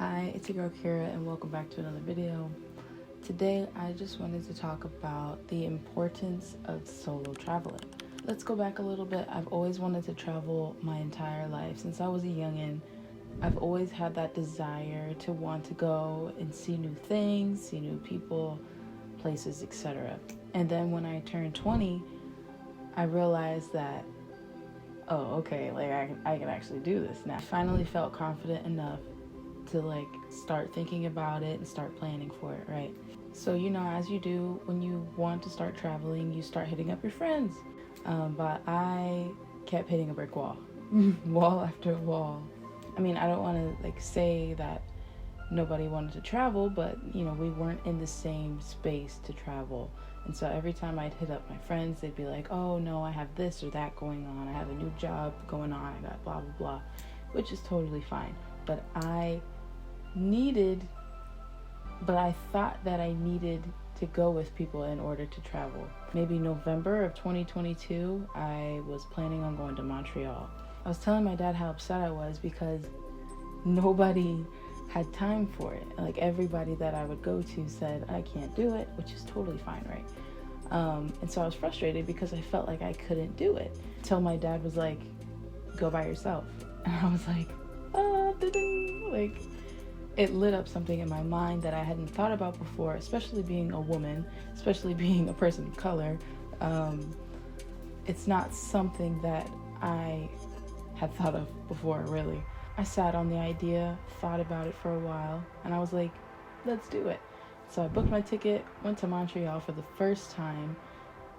Hi, it's your girl Kira and welcome back to another video. Today I just wanted to talk about the importance of solo traveling. Let's go back a little bit. I've always wanted to travel my entire life. Since I was a youngin', I've always had that desire to want to go and see new things, see new people, places, etc. And then when I turned 20, I realized that, oh, okay, I can actually do this now. I finally felt confident enough to start thinking about it and start planning for it, right? So, as you do when you want to start traveling, you start hitting up your friends. But I kept hitting a brick wall, wall after wall. I mean, I don't want to say that nobody wanted to travel, but we weren't in the same space to travel. And so every time I'd hit up my friends, they'd be like, oh no, I have this or that going on. I have a new job going on. I got blah, blah, blah, which is totally fine. But I thought that I needed to go with people in order to travel. Maybe November of 2022, I was planning on going to Montreal. I was telling my dad how upset I was because nobody had time for it. Everybody that I would go to said, I can't do it, which is totally fine, right? And so I was frustrated because I felt like I couldn't do it. Until my dad was like, go by yourself. And I was like, it lit up something in my mind that I hadn't thought about before, especially being a woman, especially being a person of color. It's not something that I had thought of before, really. I sat on the idea, thought about it for a while, and I was like, let's do it. So I booked my ticket, went to Montreal for the first time.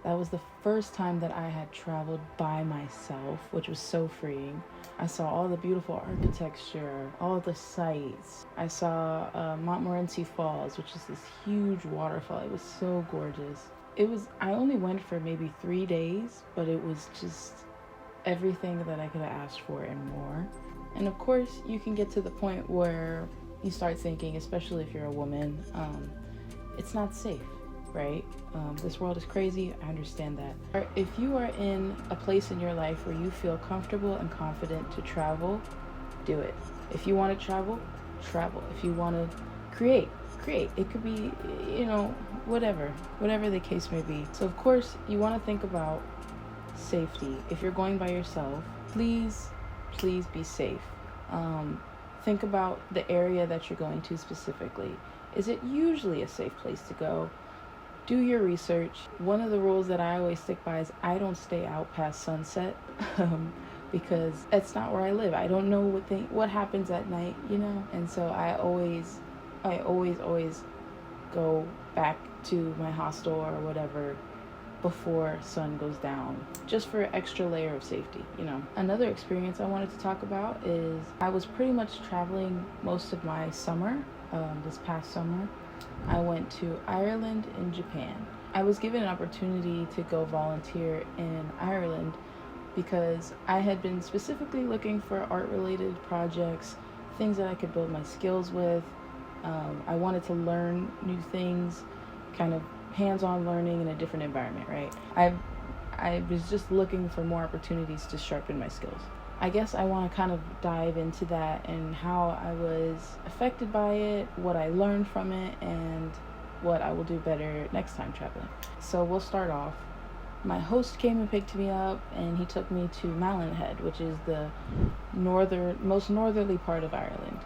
That was the first time that I had traveled by myself, which was so freeing. I saw all the beautiful architecture, all the sights. I saw Montmorency Falls, which is this huge waterfall. It was so gorgeous. I only went for maybe 3 days, but it was just everything that I could have asked for and more. And of course, you can get to the point where you start thinking, especially if you're a woman, it's not safe, right? This world is crazy. I understand that. If you are in a place in your life where you feel comfortable and confident to travel, do it. If you want to travel, travel. If you want to create. It could be, whatever the case may be. So of course, you want to think about safety. If you're going by yourself, please be safe. Think about the area that you're going to specifically. Is it usually a safe place to go? Do your research. One of the rules that I always stick by is I don't stay out past sunset because that's not where I live. I don't know what happens at night, and so I always go back to my hostel or whatever before sun goes down, just for an extra layer of safety, Another experience I wanted to talk about is I was pretty much traveling most of my summer, this past summer. I went to Ireland and Japan. I was given an opportunity to go volunteer in Ireland because I had been specifically looking for art-related projects, things that I could build my skills with. I wanted to learn new things, kind of hands-on learning in a different environment, right? I was just looking for more opportunities to sharpen my skills. I guess I want to kind of dive into that and how I was affected by it, what I learned from it, and what I will do better next time traveling. So we'll start off. My host came and picked me up, and he took me to Malin Head, which is the most northerly part of Ireland.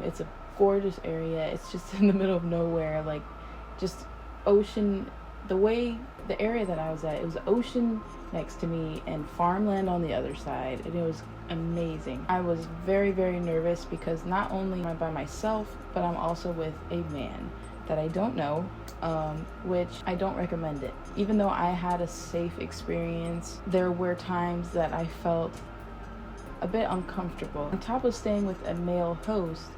It's a gorgeous area. It's just in the middle of nowhere, just ocean. The area that I was at, it was ocean next to me and farmland on the other side, and it was amazing. I was very, very nervous because not only am I by myself, but I'm also with a man that I don't know, which I don't recommend it. Even though I had a safe experience, there were times that I felt a bit uncomfortable. On top of staying with a male host,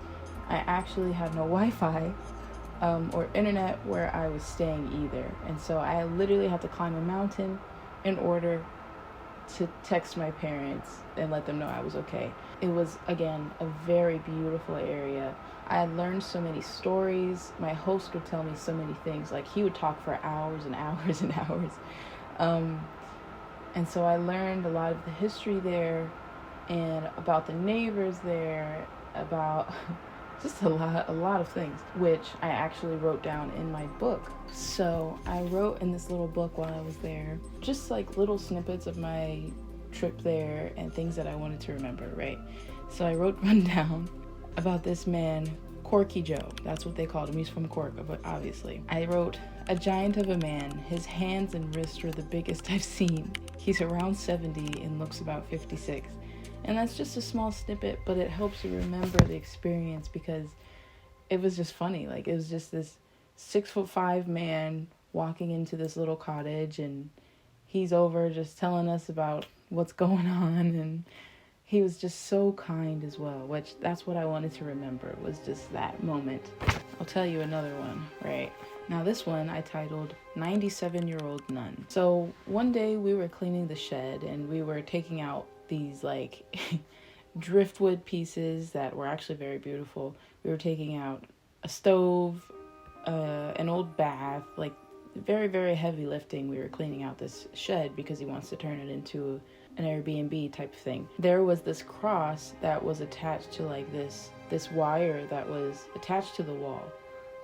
I actually had no Wi-Fi or internet where I was staying either. And so I literally had to climb a mountain in order to text my parents and let them know I was okay. It was, again, a very beautiful area. I had learned so many stories. My host would tell me so many things. He would talk for hours and hours and hours. And so I learned a lot of the history there and about the neighbors there, about just a lot of things, which I actually wrote down in my book. So I wrote in this little book while I was there, just like little snippets of my trip there and things that I wanted to remember, right? So I wrote one down about this man, Corky Joe. That's what they called him. He's from Cork, but obviously. I wrote, a giant of a man. His hands and wrists were the biggest I've seen. He's around 70 and looks about 56. And that's just a small snippet, but it helps you remember the experience because it was just funny. Like, it was just this 6'5" man walking into this little cottage, and he's over just telling us about what's going on, and he was just so kind as well, which that's what I wanted to remember, was just that moment. I'll tell you another one, right? Now this one I titled 97-Year-Old Nun. So one day we were cleaning the shed and we were taking out these like driftwood pieces that were actually very beautiful. We were taking out a stove, an old bath, like very, very heavy lifting. We were cleaning out this shed because he wants to turn it into an Airbnb type thing. There was this cross that was attached to like this wire that was attached to the wall.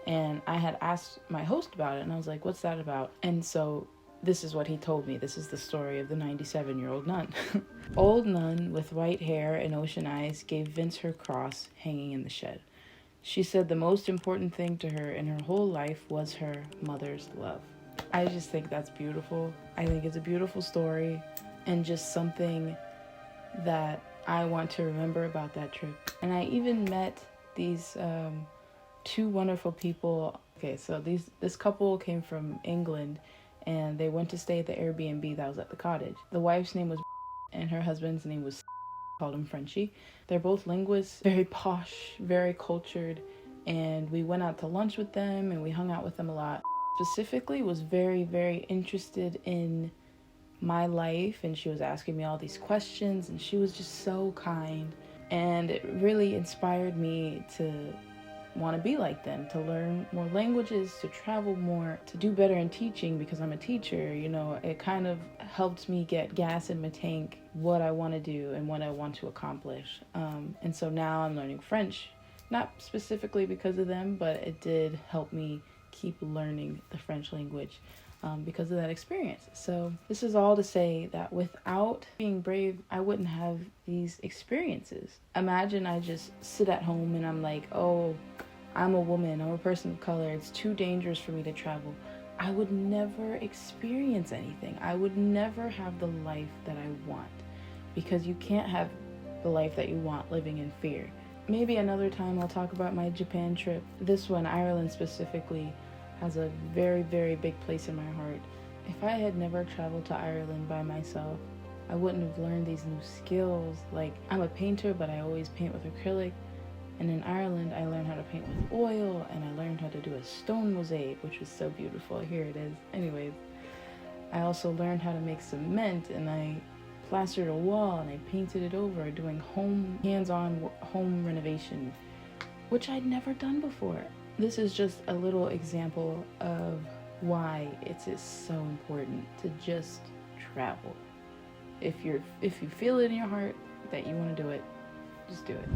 And I had asked my host about it, and I was like, what's that about? And so this is what he told me. This is the story of the 97-year-old nun. Old nun with white hair and ocean eyes gave Vince her cross hanging in the shed. She said the most important thing to her in her whole life was her mother's love. I just think that's beautiful. I think it's a beautiful story and just something that I want to remember about that trip. And I even met these two wonderful people. Okay, so this couple came from England and they went to stay at the Airbnb that was at the cottage. The wife's name was and her husband's name was called him Frenchie. They're both linguists, very posh, very cultured, and we went out to lunch with them and we hung out with them a lot. Specifically was very, very interested in my life, and she was asking me all these questions, and she was just so kind, and it really inspired me to want to be like them, to learn more languages, to travel more, to do better in teaching because I'm a teacher. You know, it kind of helped me get gas in my tank, what I want to do and what I want to accomplish. And so now I'm learning French, not specifically because of them, but it did help me keep learning the French language because of that experience. So this is all to say that without being brave, I wouldn't have these experiences. Imagine I just sit at home and I'm like, oh, I'm a woman, I'm a person of color, it's too dangerous for me to travel. I would never experience anything. I would never have the life that I want, because you can't have the life that you want living in fear. Maybe another time I'll talk about my Japan trip. This one, Ireland specifically, has a very, very big place in my heart. If I had never traveled to Ireland by myself, I wouldn't have learned these new skills. Like, I'm a painter, but I always paint with acrylic. And in Ireland, I learned how to paint with oil, and I learned how to do a stone mosaic, which was so beautiful. Here it is. Anyways, I also learned how to make cement, and I plastered a wall, and I painted it over, doing hands-on home renovation, which I'd never done before. This is just a little example of why it is so important to just travel. If you feel it in your heart that you want to do it, just do it.